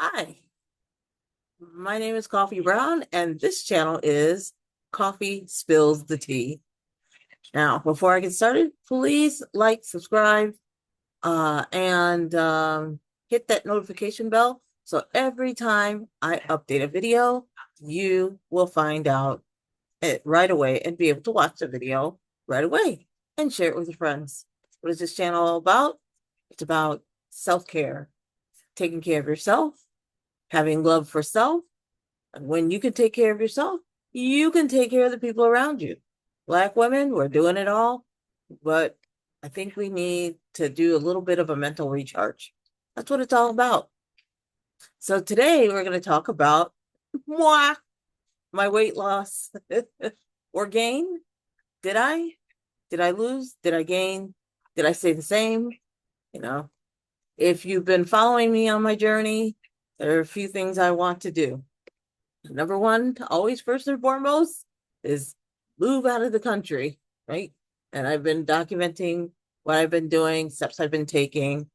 Hi, my name is Coffee Brown, and this channel is Coffee Spills the Tea. Now, before I get started, please like, subscribe, and hit that notification bell so every time I update a video, you will find out it right away and be able to watch the video right away and share it with your friends. What is this channel all about? It's about self-care, taking care of yourself, having love for self. And when you can take care of yourself, you can take care of the people around you. Black women, we're doing it all, but I think we need to do a little bit of a mental recharge. That's what it's all about. So today we're going to talk about moi, my weight loss or gain. Did I? Did I lose? Did I gain? Did I stay the same? You know, if you've been following me on my journey, there are a few things I want to do. Number one, always first and foremost, is move out of the country, right? And I've been documenting what I've been doing, steps I've been taking,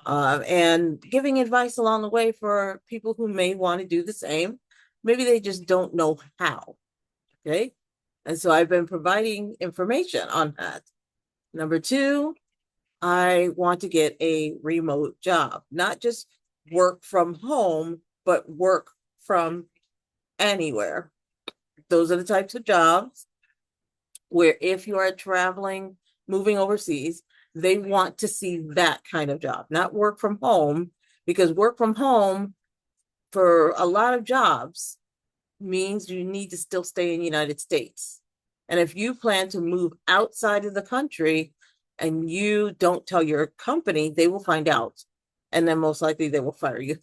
and giving advice along the way for people who may want to do the same. Maybe they just don't know how, okay? And so I've been providing information on that. Number two, I want to get a remote job, not just work from home, but work from anywhere. Those are the types of jobs where if you are traveling, moving overseas, they want to see that kind of job, not work from home, because work from home for a lot of jobs means you need to still stay in the United States. And if you plan to move outside of the country and you don't tell your company, they will find out. And then most likely they will fire you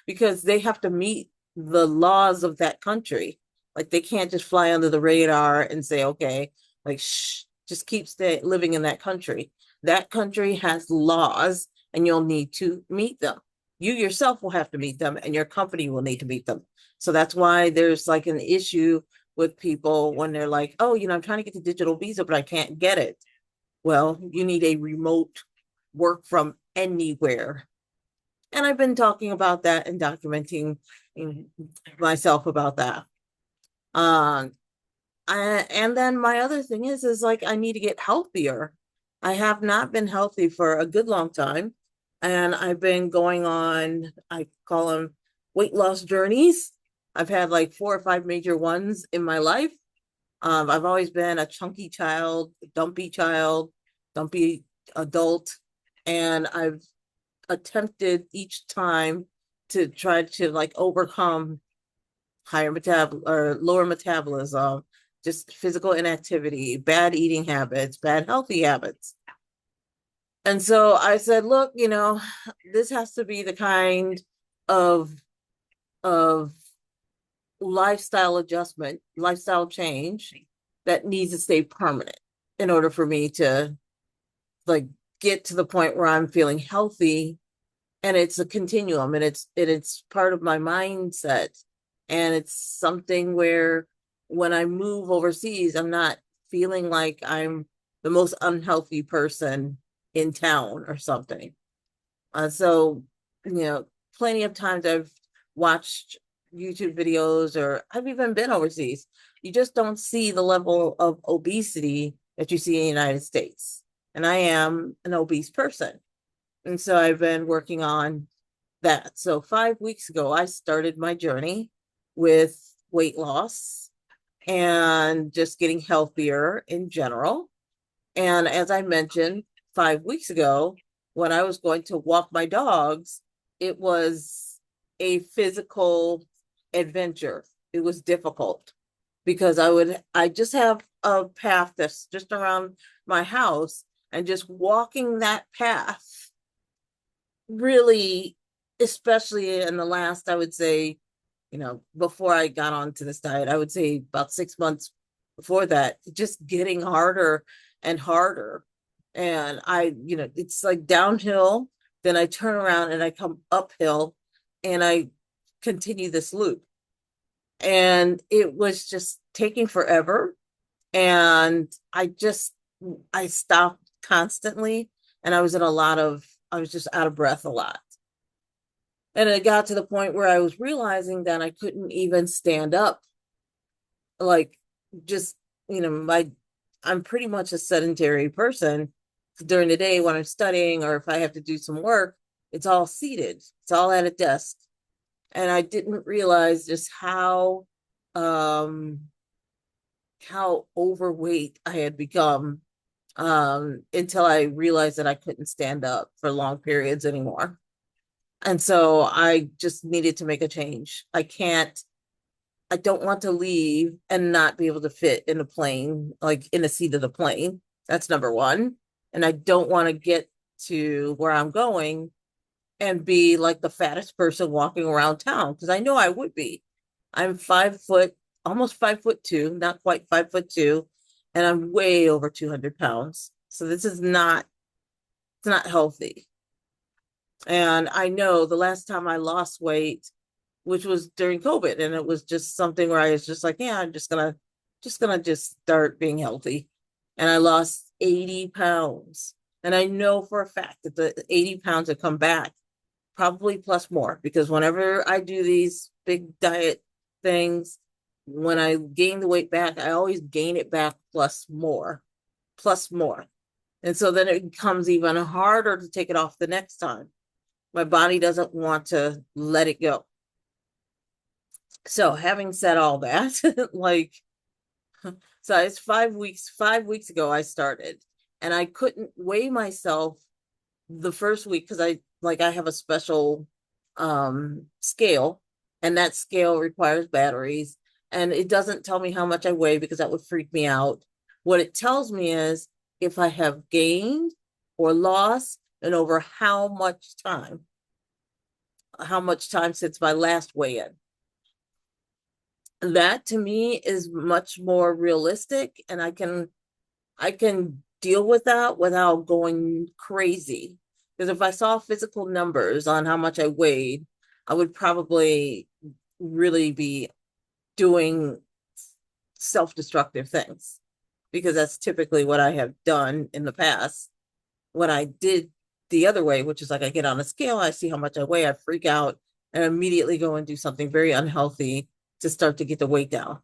because they have to meet the laws of that country. Like they can't just fly under the radar and say, okay, like, shh, just keep living in that country. That country has laws and you'll need to meet them. You yourself will have to meet them and your company will need to meet them. So that's why there's like an issue with people when they're like, oh, I'm trying to get the digital visa, but I can't get it. Well, you need a remote work from anywhere. And I've been talking about that and documenting myself about that. Um, and then my other thing is like I need to get healthier. I have not been healthy for a good long time, and I've been going on, I call them weight loss journeys. I've had like 4 or 5 major ones in my life. I've always been a chunky child, dumpy adult, and I've attempted each time to try to like overcome higher or lower metabolism, just physical inactivity, bad eating habits, bad healthy habits. And so I said, look, this has to be the kind of of lifestyle adjustment, lifestyle change that needs to stay permanent in order for me to like get to the point where I'm feeling healthy. And it's a continuum, and it's part of my mindset, and it's something where when I move overseas I'm not feeling like I'm the most unhealthy person in town or something. So plenty of times I've watched YouTube videos, or I've even been overseas. You just don't see the level of obesity that you see in the United States, and I am an obese person. And so I've been working on that. So 5 weeks ago, I started my journey with weight loss and just getting healthier in general. And as I mentioned 5 weeks ago, when I was going to walk my dogs, it was a physical adventure. It was difficult because I just have a path that's just around my house, and just walking that path really, especially in the last, I would say, before I got onto this diet, I would say about 6 months before that, just getting harder and harder. And it's like downhill, then I turn around and I come uphill and I continue this loop. And it was just taking forever. And I stopped constantly, and I was just out of breath a lot. And it got to the point where I was realizing that I couldn't even stand up. Like, just, I'm pretty much a sedentary person during the day when I'm studying, or if I have to do some work, it's all seated, it's all at a desk. And I didn't realize just um, how overweight I had become until I realized that I couldn't stand up for long periods anymore. And so I just needed to make a change. I don't want to leave and not be able to fit in a plane, like in a seat of the plane. That's number one. And I don't want to get to where I'm going and be like the fattest person walking around town, because I know I would be. I'm 5 foot, almost 5'2", not quite 5'2", and I'm way over 200 pounds. So this is not, it's not healthy. And I know the last time I lost weight, which was during COVID, and it was just something where I was just like, yeah, I'm just gonna just start being healthy. And I lost 80 pounds. And I know for a fact that the 80 pounds have come back, probably plus more, because whenever I do these big diet things, when I gain the weight back, I always gain it back plus more, plus more. And so then it becomes even harder to take it off the next time. My body doesn't want to let it go. So having said all that, like, so it's 5 weeks, 5 weeks ago I started, and I couldn't weigh myself the first week because I have a special scale, and that scale requires batteries, and it doesn't tell me how much I weigh because that would freak me out. What it tells me is if I have gained or lost, and over how much time since my last weigh-in. That to me is much more realistic, and I can deal with that without going crazy. Because if I saw physical numbers on how much I weighed, I would probably really be doing self-destructive things, because that's typically what I have done in the past. When I did the other way, which is like I get on a scale, I see how much I weigh, I freak out, and immediately go and do something very unhealthy to start to get the weight down.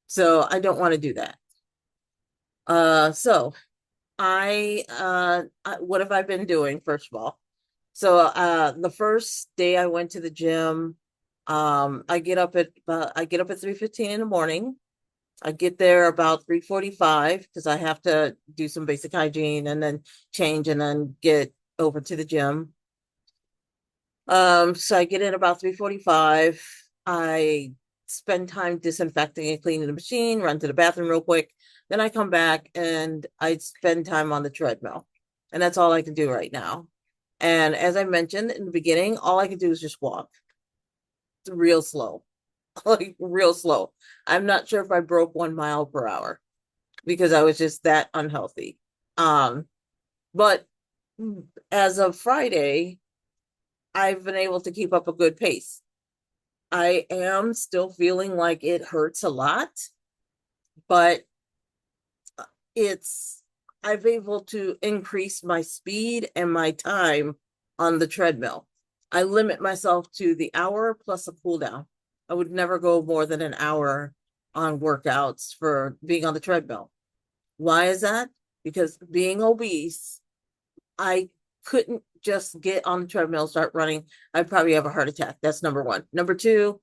So I don't want to do that. So what have I been doing, first of all? So the first day I went to the gym, I get up at 3:15 in the morning. I get there about 3:45 because I have to do some basic hygiene and then change and then get over to the gym. So I get in about 3:45. I spend time disinfecting and cleaning the machine, run to the bathroom real quick. Then I come back and I spend time on the treadmill. And that's all I can do right now. And as I mentioned in the beginning, all I can do is just walk. It's real slow, like real slow. I'm not sure if I broke 1 mile per hour because I was just that unhealthy. Um, but as of Friday, I've been able to keep up a good pace. I am still feeling like it hurts a lot, but it's I've able to increase my speed and my time on the treadmill. I limit myself to the hour plus a cool down. I would never go more than an hour on workouts for being on the treadmill. Why is that? Because being obese, I couldn't just get on the treadmill, start running. I'd probably have a heart attack. That's number one. Number two,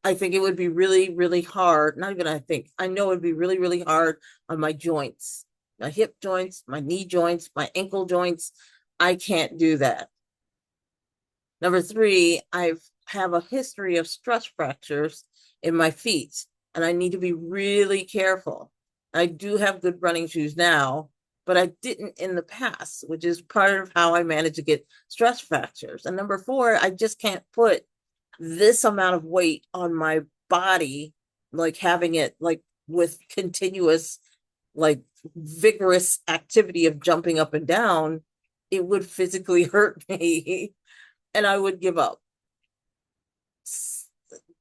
I think it would be really, really hard. Not even I think, I know it'd be really, really hard on my joints, my hip joints, my knee joints, my ankle joints. I can't do that. Number three, I have a history of stress fractures in my feet, and I need to be really careful. I do have good running shoes now, but I didn't in the past, which is part of how I managed to get stress fractures. And number four, I just can't put this amount of weight on my body, like having it like with continuous, like vigorous activity of jumping up and down. It would physically hurt me and I would give up.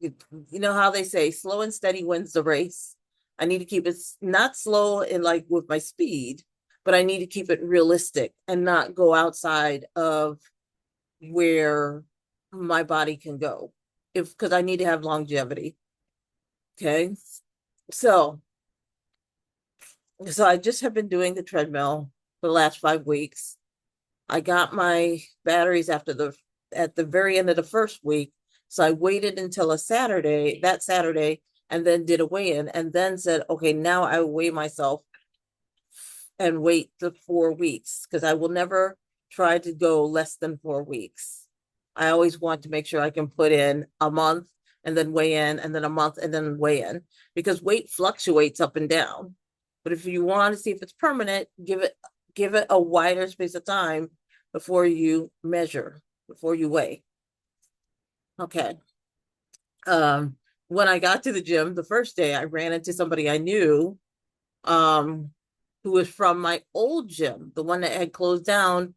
You know how they say slow and steady wins the race. I need to keep it not slow and like with my speed, but I need to keep it realistic and not go outside of where my body can go, if because I need to have longevity. Okay. So I just have been doing the treadmill for the last 5 weeks. I got my batteries at the very end of the first week. So I waited until that Saturday, and then did a weigh-in and then said, okay, now I will weigh myself and wait the 4 weeks because I will never try to go less than 4 weeks. I always want to make sure I can put in a month and then weigh in, and then a month and then weigh in, because weight fluctuates up and down. But if you want to see if it's permanent, give it a wider space of time before you measure, before you weigh. Okay. When I got to the gym the first day, I ran into somebody I knew, um, who was from my old gym, the one that had closed down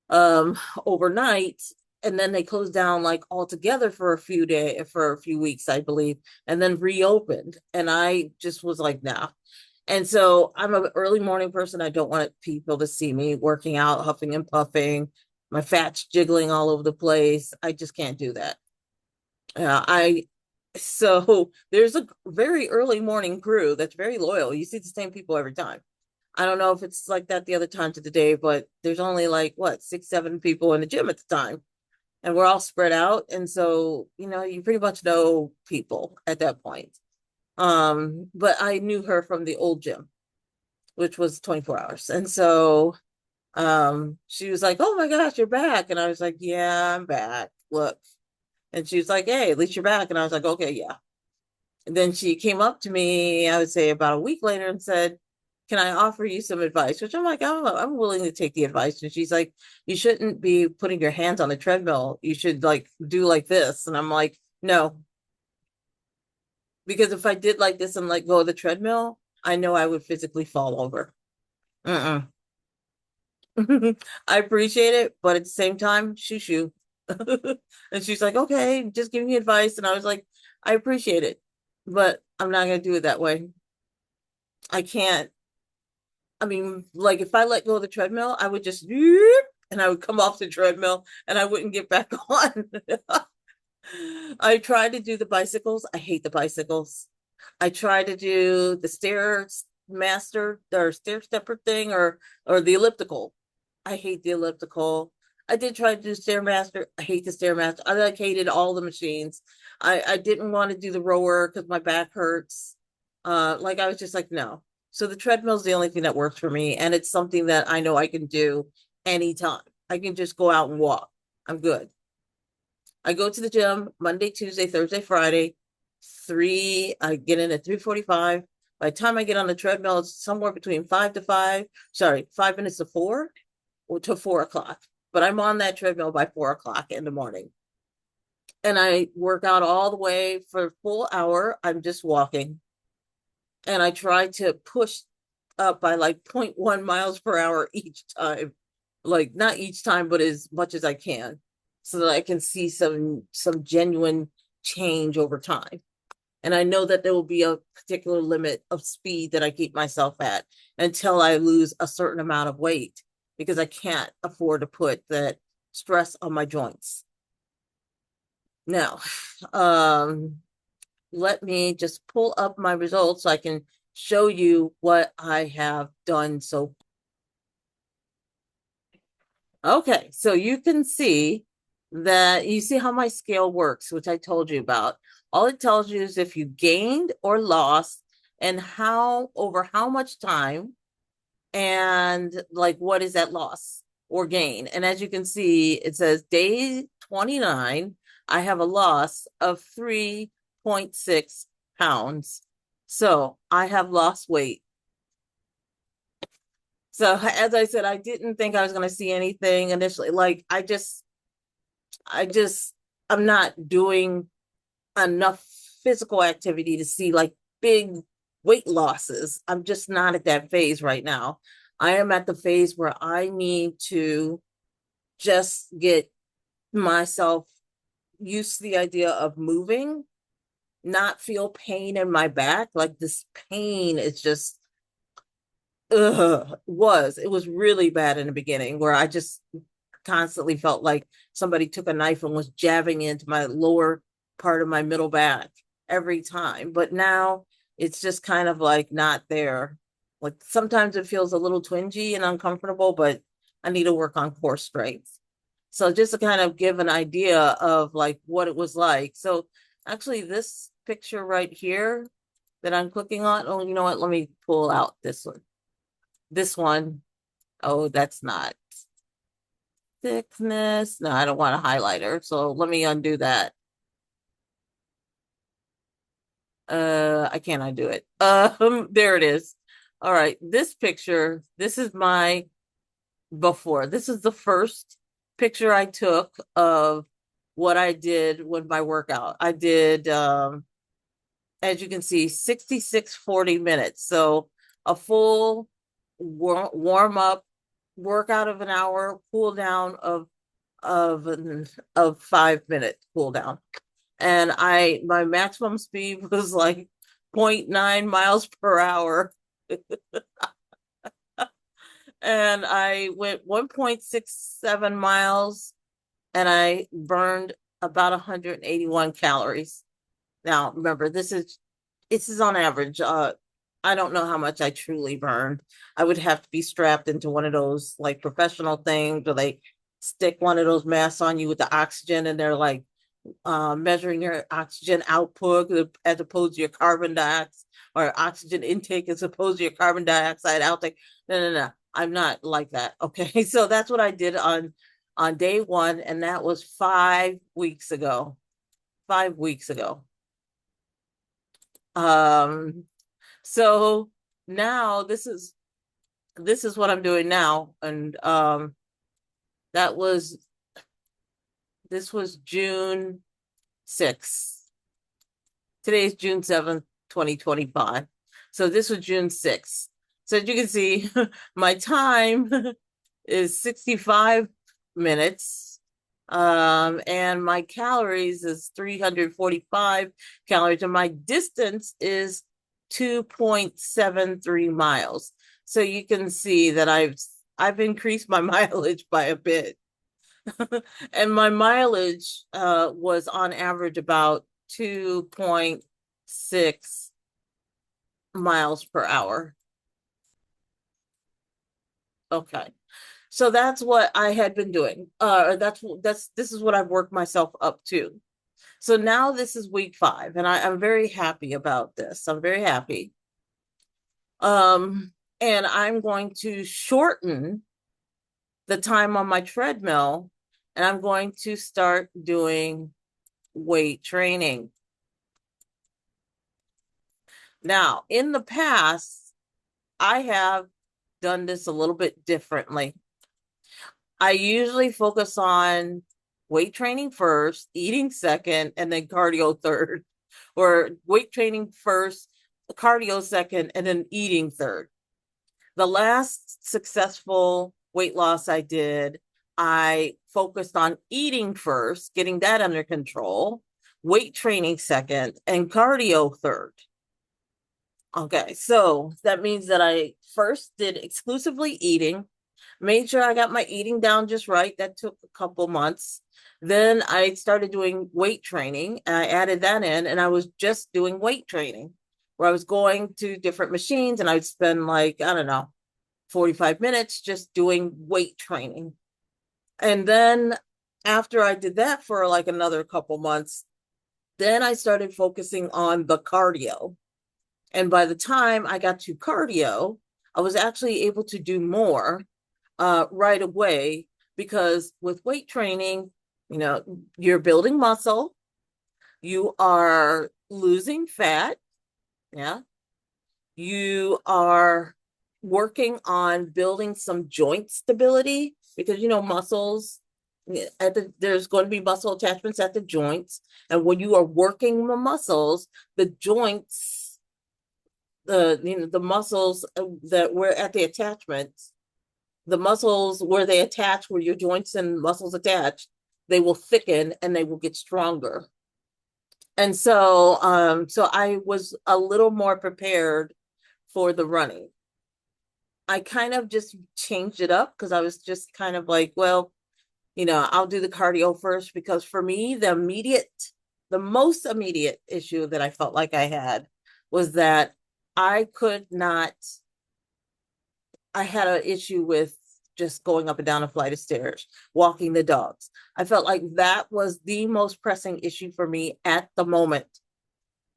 overnight, and then they closed down like altogether for a few weeks, I believe, and then reopened. And I just was like, nah. And so I'm an early morning person. I don't want people to see me working out, huffing and puffing, my fat's jiggling all over the place. I just can't do that. I so there's a very early morning crew that's very loyal. You see the same people every time. I don't know if it's like that the other times of the day, but there's only like what, 6, 7 people in the gym at the time, and we're all spread out. And so, you pretty much know people at that point. But I knew her from the old gym, which was 24 hours. And so she was like, "Oh my gosh, you're back." And I was like, "Yeah, I'm back. Look." And she was like, "Hey, at least you're back." And I was like, "Okay, yeah." And then she came up to me, I would say about a week later, and said, "Can I offer you some advice?" Which I'm like, I'm willing to take the advice. And she's like, "You shouldn't be putting your hands on the treadmill. You should like do like this." And I'm like, "No, because if I did like this and like go the treadmill, I know I would physically fall over." Mm-mm. I appreciate it, but at the same time, shoo shoo. And she's like, "Okay, just giving you advice." And I was like, "I appreciate it, but I'm not gonna do it that way. I can't. I mean, like if I let go of the treadmill, I would just and I would come off the treadmill and I wouldn't get back on." I tried to do the bicycles. I hate the bicycles. I tried to do the stair master or stair stepper thing, or the elliptical. I hate the elliptical. I did try to do Stairmaster. I hate the Stairmaster. I like hated all the machines. I didn't want to do the rower because my back hurts. Like I was just like, no. So the treadmill is the only thing that works for me, and it's something that I know I can do anytime. I can just go out and walk. I'm good. I go to the gym Monday, Tuesday, Thursday, Friday. I get in at 3:45. By the time I get on the treadmill, it's somewhere between 5 to 5. Sorry, 5 minutes to 4 or to 4 o'clock. But I'm on that treadmill by 4 o'clock in the morning. And I work out all the way for a full hour. I'm just walking. And I try to push up by like 0.1 miles per hour each time. Like not each time, but as much as I can, so that I can see some genuine change over time. And I know that there will be a particular limit of speed that I keep myself at until I lose a certain amount of weight, because I can't afford to put that stress on my joints. Now, um, let me just pull up my results so I can show you what I have done so. Okay, so you can see that you see how my scale works, which I told you about. All it tells you is if you gained or lost, and how over how much time, and like what is that loss or gain. And as you can see, it says day 29, I have a loss of 3.6 pounds. So I have lost weight. So as I said, I didn't think I was going to see anything initially. Like I just, I'm not doing enough physical activity to see like big weight losses. I'm just not at that phase right now. I am at the phase where I need to just get myself used to the idea of moving, not feel pain in my back. Like this pain is just, it was really bad in the beginning, where I just constantly felt like somebody took a knife and was jabbing into my lower part of my middle back every time. But now it's just kind of like not there. Like sometimes it feels a little twingy and uncomfortable, but I need to work on core strength. So just to kind of give an idea of like what it was like. So actually this picture right here that I'm clicking on, oh, you know what? Let me pull out this one. This one, oh, that's not thickness. No, I don't want a highlighter. So let me undo that. I can't undo it. There it is. All right, this picture, this is my before. This is the first picture I took of what I did with my workout. I did, as you can see, 66 40 minutes. So a full warm up workout of an hour, cool down of 5 minute cool down. And my maximum speed was like 0.9 miles per hour. And I went 1.67 miles and I burned about 181 calories. Now, remember, this is on average. I don't know how much I truly burned. I would have to be strapped into one of those like professional things where they stick one of those masks on you with the oxygen and they're like measuring your oxygen output as opposed to your carbon dioxide or oxygen intake as opposed to your carbon dioxide outtake. No. I'm not like that. Okay. So that's what I did on day one, and that was 5 weeks ago. 5 weeks ago. Um, so now this is what I'm doing now. And that was this was June 6th. Today's June 7th, 2025. So this was June 6th. So as you can see, my time is 65 minutes. And my calories is 345 calories, and my distance is 2.73 miles. So you can see that I've increased my mileage by a bit. And my mileage was on average about 2.6 miles per hour. Okay. So that's what I had been doing. This is what I've worked myself up to. So now this is week 5, and I'm very happy about this. I'm very happy. And I'm going to shorten the time on my treadmill, and I'm going to start doing weight training. Now, in the past, I have done this a little bit differently. I usually focus on weight training first, eating second, and then cardio third, or weight training first, cardio second, and then eating third. The last successful weight loss I did, I focused on eating first, getting that under control, weight training second, and cardio third. Okay, so that means that I first did exclusively eating, made sure I got my eating down just right. That took a couple months. Then I started doing weight training, and I added that in, and I was just doing weight training where I was going to different machines and I'd spend like, I don't know, 45 minutes just doing weight training. And then after I did that for like another couple months, then I started focusing on the cardio. And by the time I got to cardio, I was actually able to do more right away, because with weight training, you're building muscle, you are losing fat, yeah, you are working on building some joint stability, because muscles there's going to be muscle attachments at the joints, and when you are working the muscles, the joints, the muscles that were at the attachments, the muscles where they attach, where your joints and muscles attach, they will thicken and they will get stronger. And so I was a little more prepared for the running. I kind of just changed it up because I was just kind of like, well, I'll do the cardio first because for me, the most immediate issue that I felt like I had was that I could not, I had an issue with just going up and down a flight of stairs, walking the dogs. I felt like that was the most pressing issue for me at the moment,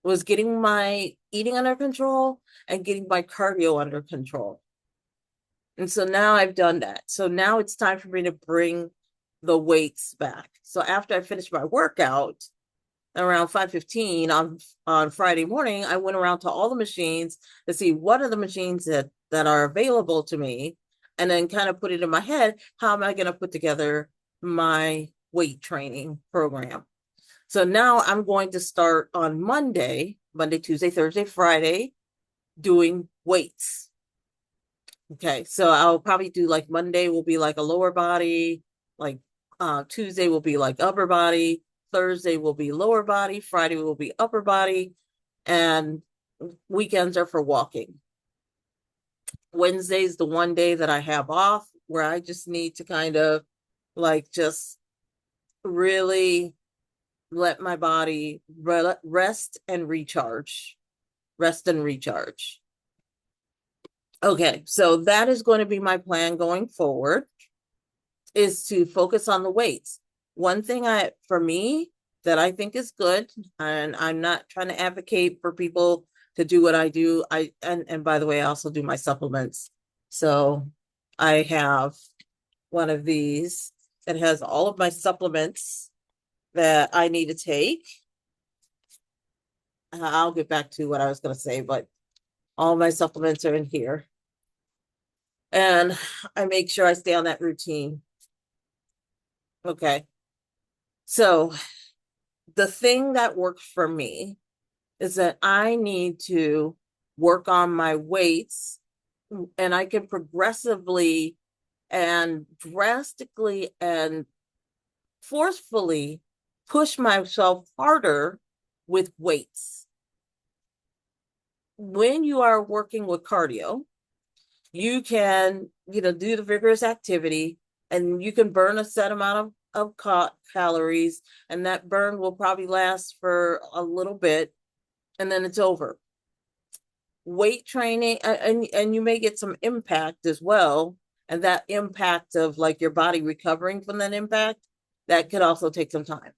was getting my eating under control and getting my cardio under control. And so now I've done that. So now it's time for me to bring the weights back. So after I finished my workout around 5:15 on Friday morning, I went around to all the machines to see what are the machines that are available to me, and then kind of put it in my head, how am I going to put together my weight training program? So now I'm going to start on Monday, Tuesday, Thursday, Friday, doing weights. Okay, so I'll probably do like Monday will be like a lower body, like Tuesday will be like upper body, Thursday will be lower body, Friday will be upper body, and weekends are for walking. Wednesday's the one day that I have off where I just need to kind of like just really let my body rest and recharge. Rest and recharge. Okay, so that is going to be my plan going forward, is to focus on the weights. One thing for me that I think is good, and I'm not trying to advocate for people to do what I do. And by the way, I also do my supplements. So I have one of these that has all of my supplements that I need to take. I'll get back to what I was going to say, but all my supplements are in here. And I make sure I stay on that routine. Okay. So the thing that works for me is that I need to work on my weights, and I can progressively and drastically and forcefully push myself harder with weights. When you are working with cardio, you can, do the vigorous activity, and you can burn a set amount of calories, and that burn will probably last for a little bit, and then it's over. Weight training, and you may get some impact as well, and that impact of like your body recovering from that impact, that could also take some time.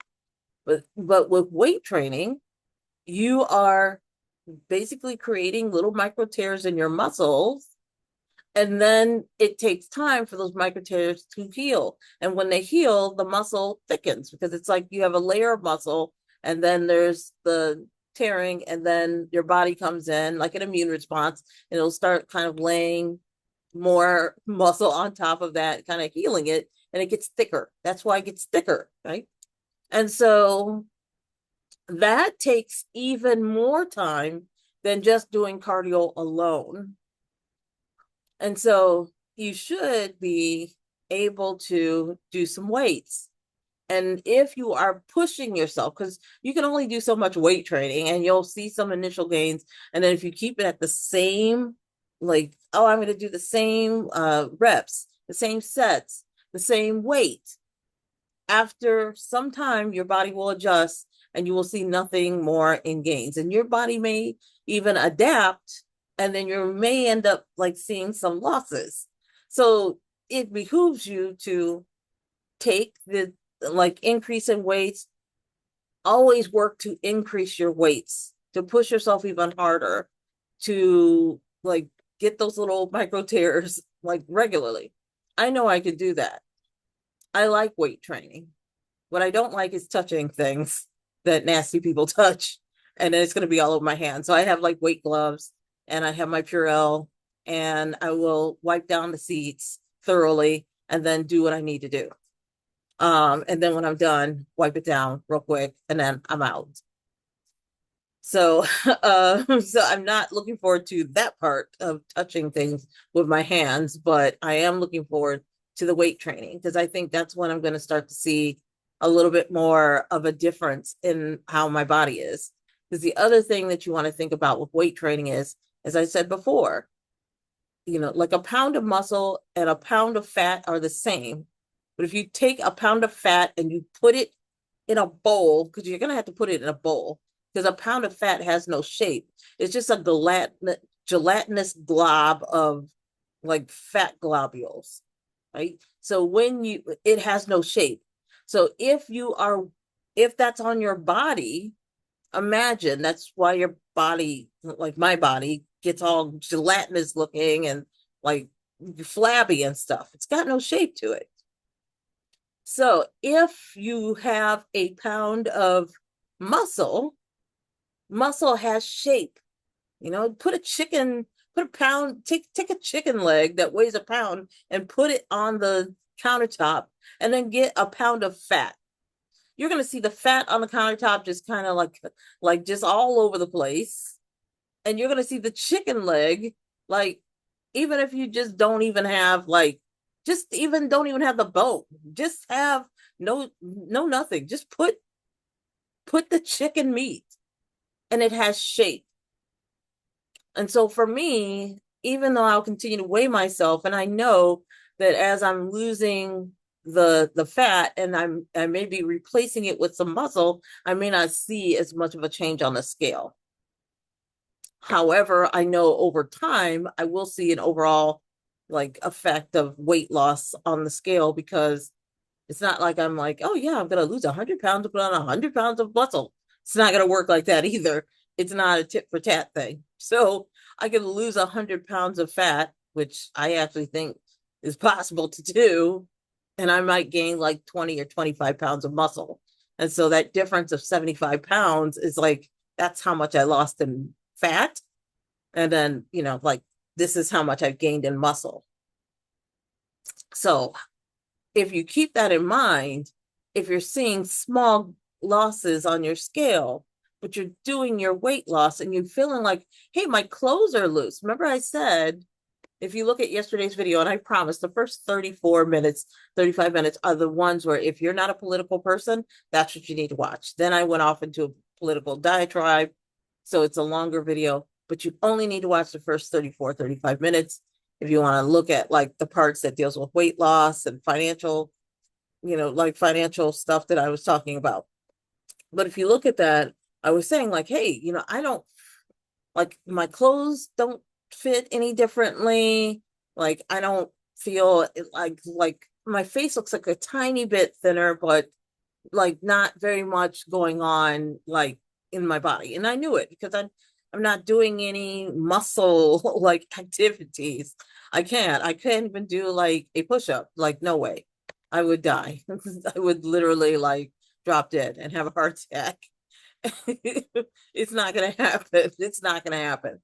But with weight training, you are basically creating little micro tears in your muscles, and then it takes time for those micro tears to heal. And when they heal, the muscle thickens, because it's like you have a layer of muscle, and then there's the tearing, and then your body comes in like an immune response, and it'll start kind of laying more muscle on top of that, kind of healing it, and it gets thicker. That's why it gets thicker, right? And so that takes even more time than just doing cardio alone. And so you should be able to do some weights. And if you are pushing yourself, because you can only do so much weight training, and you'll see some initial gains. And then if you keep it at the same, like, oh, I'm going to do the same reps, the same sets, the same weight, after some time, your body will adjust, and you will see nothing more in gains. And your body may even adapt, and then you may end up like seeing some losses. So it behooves you to take the like increase in weights, always work to increase your weights, to push yourself even harder, to like get those little micro tears like regularly. I know I could do that. I like weight training. What I don't like is touching things that nasty people touch, and then it's going to be all over my hands. So I have like weight gloves, and I have my Purell, and I will wipe down the seats thoroughly and then do what I need to do. And then when I'm done, wipe it down real quick, and then I'm out. So, so I'm not looking forward to that part of touching things with my hands, but I am looking forward to the weight training, because I think that's when I'm going to start to see a little bit more of a difference in how my body is. Because the other thing that you want to think about with weight training is, as I said before, like a pound of muscle and a pound of fat are the same, But if you take a pound of fat and you put it in a bowl, because you're going to have to put it in a bowl, because a pound of fat has no shape. It's just a gelatinous glob of like fat globules, right? So it has no shape. So if that's on your body, imagine that's why your body, like my body, gets all gelatinous looking and like flabby and stuff. It's got no shape to it. So if you have a pound of muscle, muscle has shape. Put a pound, take a chicken leg that weighs a pound and put it on the countertop and then get a pound of fat. You're going to see the fat on the countertop just kind of like just all over the place. And you're going to see the chicken leg, like, even if you just don't even have just even don't even have the bone, just have no nothing. Just put the chicken meat and it has shape. And so for me, even though I'll continue to weigh myself, and I know that as I'm losing the fat and I may be replacing it with some muscle, I may not see as much of a change on the scale. However, I know over time I will see an overall like effect of weight loss on the scale, because it's not like I'm like, oh yeah, I'm gonna lose 100 pounds to put on 100 pounds of muscle. It's not gonna work like that either. It's not a tit for tat thing. So I can lose 100 pounds of fat, which I actually think is possible to do, and I might gain like 20 or 25 pounds of muscle. And so that difference of 75 pounds is like, that's how much I lost in fat. And then, like, this is how much I've gained in muscle. So if you keep that in mind, if you're seeing small losses on your scale, but you're doing your weight loss and you're feeling like, hey, my clothes are loose. Remember I said, if you look at yesterday's video, and I promise the first 34 minutes, 35 minutes are the ones where if you're not a political person, that's what you need to watch. Then I went off into a political diatribe. So it's a longer video, but you only need to watch the first 34, 35 minutes if you want to look at like the parts that deals with weight loss and financial, like financial stuff that I was talking about. But if you look at that, I was saying like, hey, I don't like, my clothes don't fit any differently. Like I don't feel like my face looks like a tiny bit thinner, but like not very much going on like in my body. And I knew it because I'm not doing any muscle like activities. I can't even do like a push-up. Like no way. I would die. I would literally like drop dead and have a heart attack. It's not gonna happen. It's not gonna happen.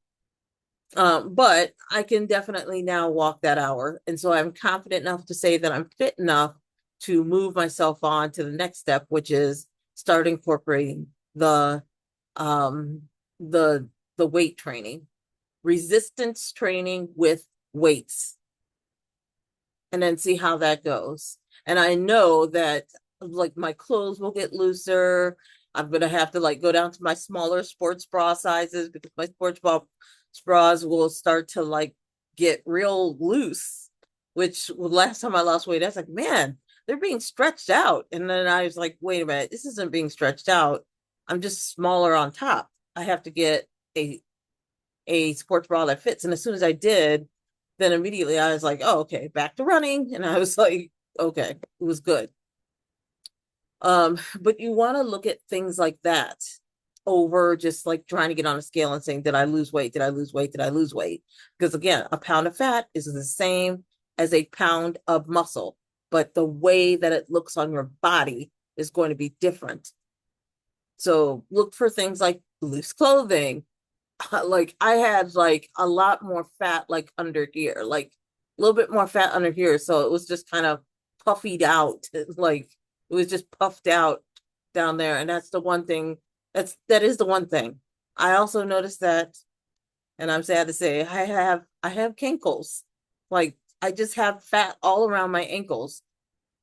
But I can definitely now walk that hour. And so I'm confident enough to say that I'm fit enough to move myself on to the next step, which is start incorporating um the the weight training, resistance training with weights, and then see how that goes. And I know that like my clothes will get looser. I'm gonna have to like go down to my smaller sports bra sizes because my bras will start to like get real loose. Which last time I lost weight, I was like, man, they're being stretched out. And then I was like, wait a minute, this isn't being stretched out. I'm just smaller on top. I have to get a sports bra that fits. And as soon as I did, then immediately I was like, oh, okay, back to running. And I was like, okay, it was good. But you want to look at things like that over just like trying to get on a scale and saying, did I lose weight? Did I lose weight? Did I lose weight? Because again, a pound of fat is the same as a pound of muscle, but the way that it looks on your body is going to be different. So look for things like loose clothing. Like I had like a lot more fat like under here, like a little bit more fat under here. So it was just kind of puffied out. Like it was just puffed out down there. And that's the one thing that is the one thing. I also noticed that, and I'm sad to say, I have cankles. Like I just have fat all around my ankles.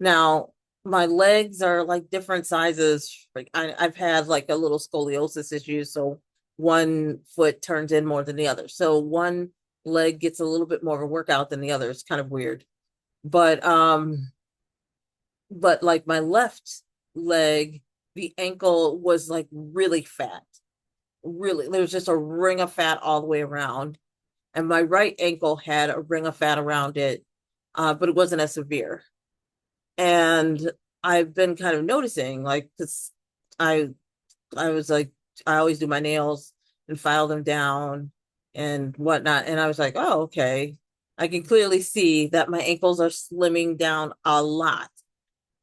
Now, my legs are like different sizes. Like I've had like a little scoliosis issue, so one foot turns in more than the other. So one leg gets a little bit more of a workout than the other. It's kind of weird. But but like my left leg, the ankle was like really fat. Really, there was just a ring of fat all the way around. And my right ankle had a ring of fat around it, but it wasn't as severe. And I've been kind of noticing, like, because I I was like, I always do my nails and file them down and whatnot. And I was like, oh, okay. I can clearly see that my ankles are slimming down a lot.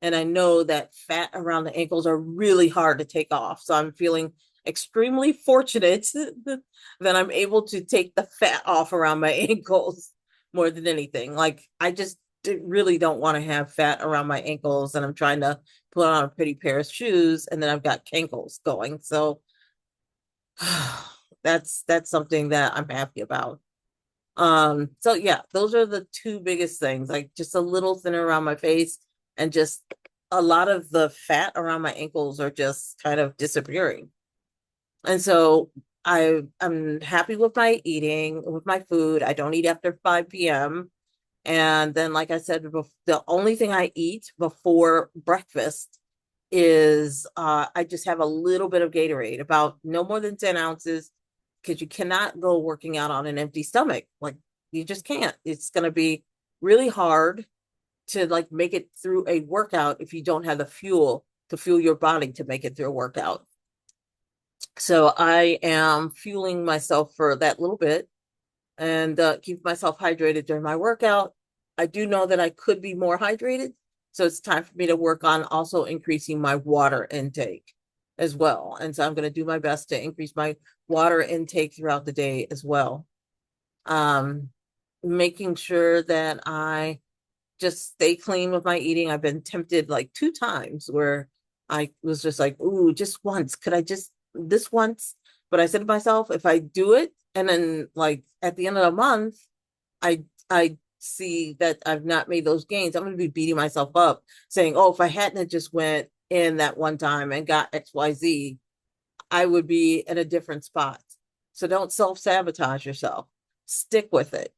And I know that fat around the ankles are really hard to take off. So I'm feeling extremely fortunate that I'm able to take the fat off around my ankles more than anything. Like I just really don't want to have fat around my ankles, and I'm trying to put on a pretty pair of shoes, and then I've got cankles going. So that's something that I'm happy about. So yeah, those are the two biggest things, like just a little thinner around my face and just a lot of the fat around my ankles are just kind of disappearing. And so I'm happy with my eating, with my food. I don't eat after 5 p.m. And then, like I said, the only thing I eat before breakfast is I just have a little bit of Gatorade, about no more than 10 ounces, because you cannot go working out on an empty stomach. Like you just can't. It's going to be really hard to like make it through a workout if you don't have the fuel to fuel your body to make it through a workout. So I am fueling myself for that little bit and keep myself hydrated during my workout. I do know that I could be more hydrated. So it's time for me to work on also increasing my water intake as well. And so I'm going to do my best to increase my water intake throughout the day as well. Um, Making sure that I just stay clean with my eating. I've been tempted like 2 times where I was just like, ooh, just once. Could I just this once? But I said to myself, if I do it and then like at the end of the month, I see that I've not made those gains, I'm gonna be beating myself up saying, oh, if I hadn't have just went in that one time and got XYZ, I would be in a different spot. So don't self-sabotage yourself. Stick with it,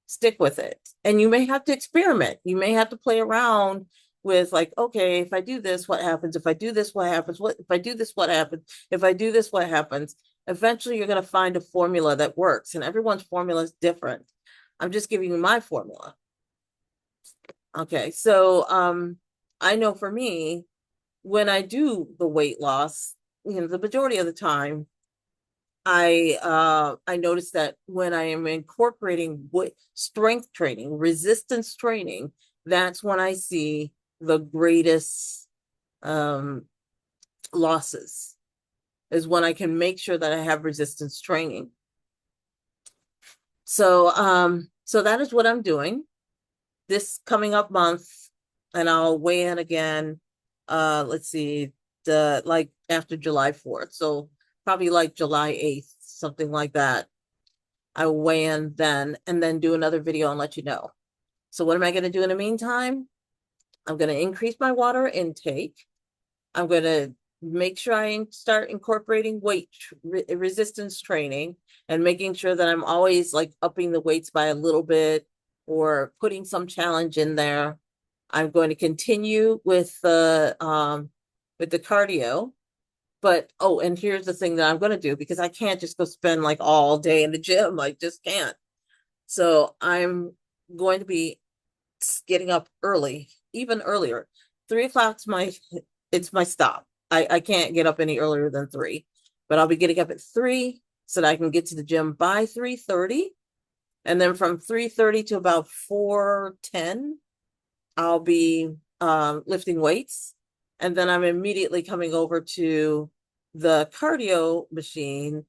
stick with it. And you may have to experiment. You may have to play around with like, okay, if I do this, what happens? If I do this, what happens? What if I do this, what happens? If I do this, what happens? Eventually you're going to find a formula that works, and everyone's formula is different. I'm just giving you my formula. Okay. So I know for me, when I do the weight loss, the majority of the time I noticed that when I am incorporating strength training, resistance training, that's when I see the greatest um, losses, is when I can make sure that I have resistance training. So that is what I'm doing this coming up month, and I'll weigh in again. Let's see, the like after July 4th. So probably like July 8th, something like that. I will weigh in then and then do another video and let you know. So what am I going to do in the meantime? I'm going to increase my water intake. I'm going to make sure I start incorporating weight resistance training and making sure that I'm always like upping the weights by a little bit or putting some challenge in there. I'm going to continue with the cardio. But oh, and here's the thing that I'm going to do, because I can't just go spend like all day in the gym. I just can't. So I'm going to be getting up early, even earlier. 3 o'clock's it's my stop. I can't get up any earlier than 3, but I'll be getting up at 3 so that I can get to the gym by 3:30. And then from 3:30 to about 4:10, I'll be lifting weights. And then I'm immediately coming over to the cardio machine.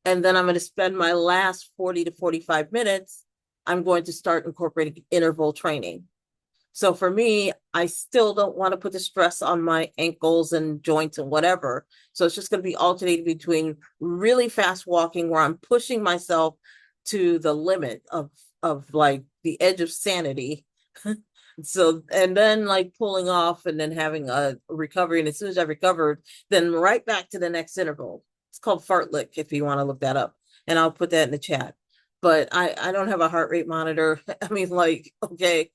And then I'm going to spend my last 40 to 45 minutes. I'm going to start incorporating interval training. So for me, I still don't want to put the stress on my ankles and joints and whatever. So it's just going to be alternating between really fast walking where I'm pushing myself to the limit of like the edge of sanity. So, and then like pulling off and then having a recovery. And as soon as I recovered, then right back to the next interval. It's called fartlek if you want to look that up. And I'll put that in the chat. But I don't have a heart rate monitor. I mean, like, okay.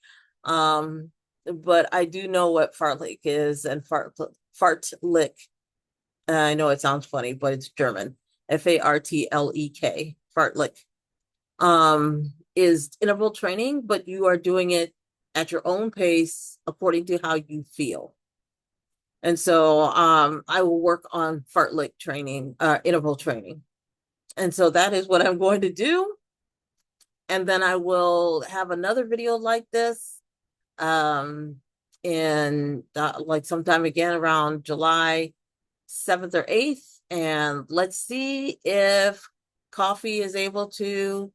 but I do know what fartlek is and fartlek. I know it sounds funny, but it's German. Fartlek. Fartlek. Is interval training, but you are doing it at your own pace according to how you feel. And so I will work on fartlek training, interval training. And so that is what I'm going to do. And then I will have another video like this um, in like sometime again around July 7th or 8th. And let's see if Koffee is able to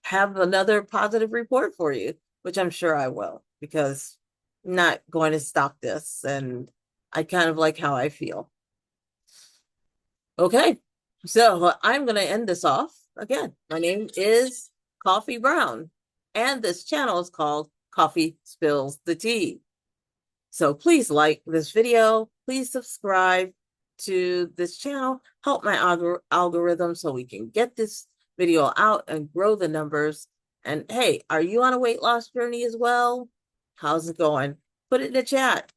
have another positive report for you, which I'm sure I will, because I'm not going to stop this. And I kind of like how I feel. Okay, so I'm going to end this off. Again, my name is Koffee Brown, and this channel is called Koffee Spills the Tea. So please like this video. Please subscribe to this channel. Help my algorithm so we can get this video out and grow the numbers. And hey, are you on a weight loss journey as well? How's it going? Put it in the chat.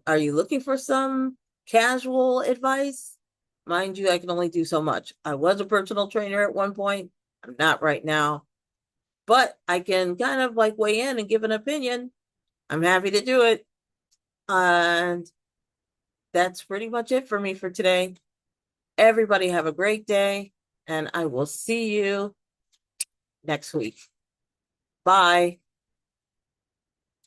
Are you looking for some casual advice? Mind you, I can only do so much. I was a personal trainer at one point. I'm not right now, but I can kind of like weigh in and give an opinion. I'm happy to do it. And that's pretty much it for me for today. Everybody have a great day, and I will see you next week. Bye.